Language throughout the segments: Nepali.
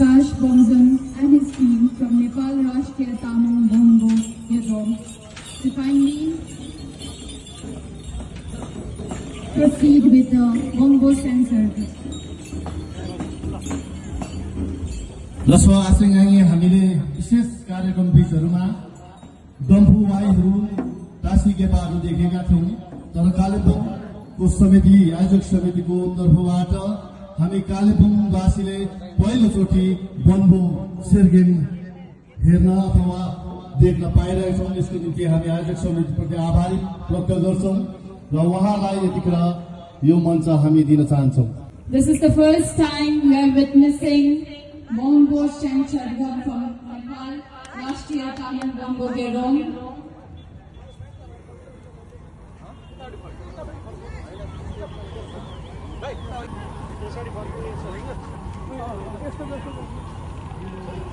Prakash Bomzon and his team from Nepal Rashtriya Tamil Bongo Bureau to kindly proceed with the Bongo Stand service. जसो आजै हामीले विशेष कार्यक्रम बीचहरुमा डम्फु वाइहरू टासी गेपाहरू देखेका थियौं तर कालेबुङको समिति आयोजक समितिको तर्फबाट हामी कालेबुङवासीले पहिलोचोटि बन्बो सिर्गेम हेर्न अथवा देख्न पाइरहेका छौं। यसको निम्ति हामी आयोजक समितिप्रति आभारी व्यक्त गर्छौं र उहाँलाई यतिखेर यो मञ्च हामी दिन चाहन्छौं। This is the first time we are witnessing Bongo Stand Chargam from Nepal Rashtriya Tamil Bongo Bureau.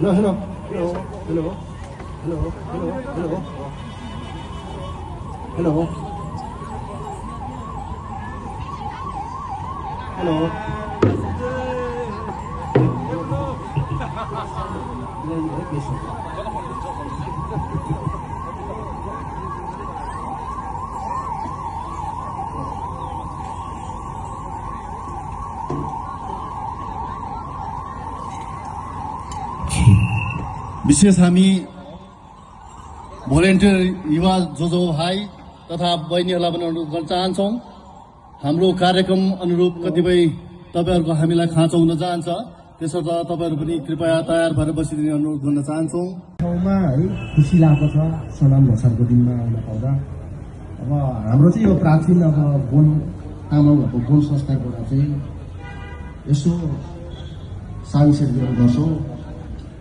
Hello, hello, hello, hello, hello, hello, hello, hello, hello. विशेष हामी भोलिन्टियर युवा जो भाइ तथा बहिनीहरूलाई पनि अनुरोध गर्न चाहन्छौँ। हाम्रो कार्यक्रम अनुरूप कतिपय तपाईहरुको हामीलाई खाँचो हुन चाहन्छ, त्यसर्थ तपाईहरु पनि कृपया तयार भएर बसिदिने अनुरोध गर्न चाहन्छौँ। ठाउँमा है खुसी लागेको छ सनाम भसारको दिनमा आउन पाउँदा। अब हाम्रो चाहिँ यो प्राचीन बोन तामाङहरूको बोन संस्थाबाट चाहिँ यसो सांसेट गर्छौँ।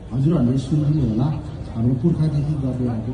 हजुरहरूले सुन्नु होला, हाम्रो पुर्खादेखि गर्दै आएको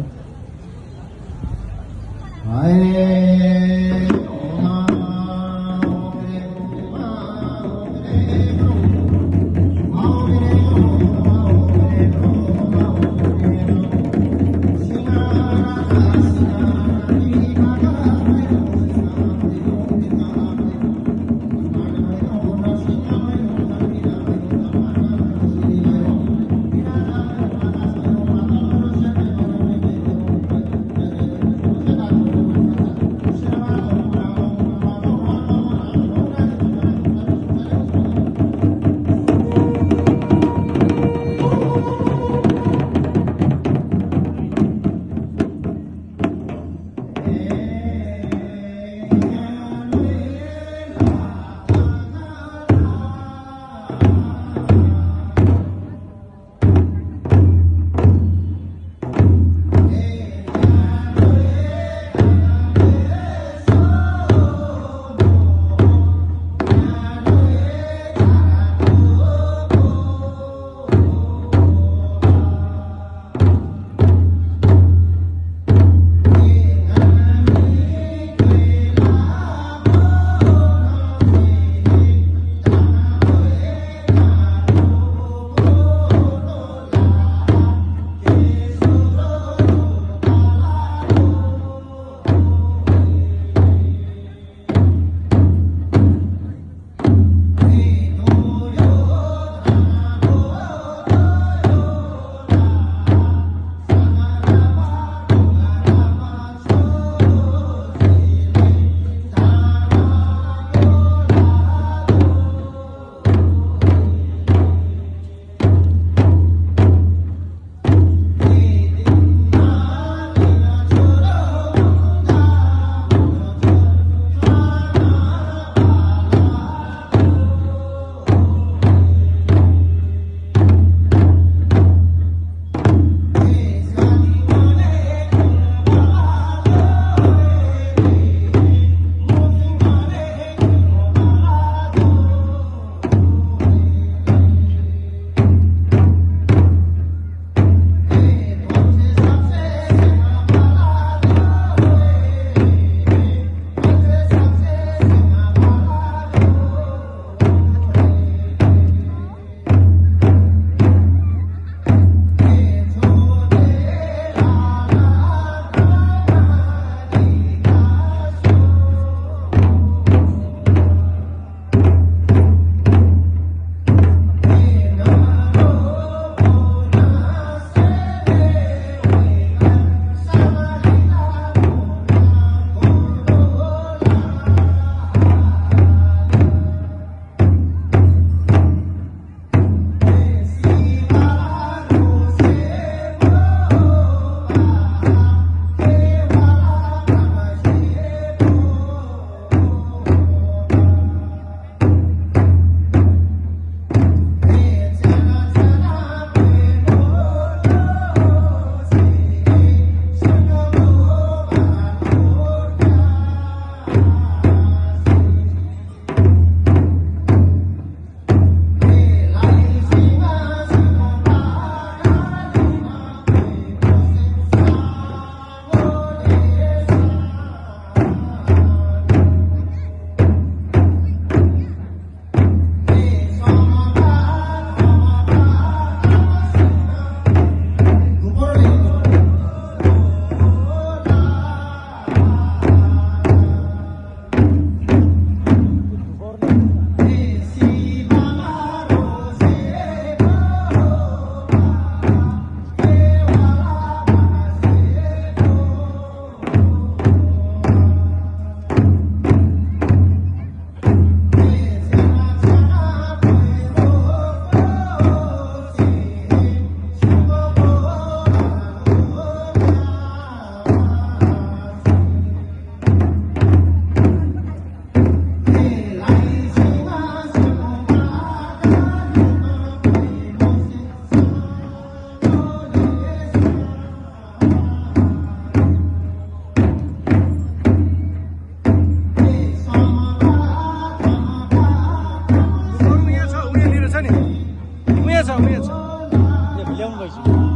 भइसक्यो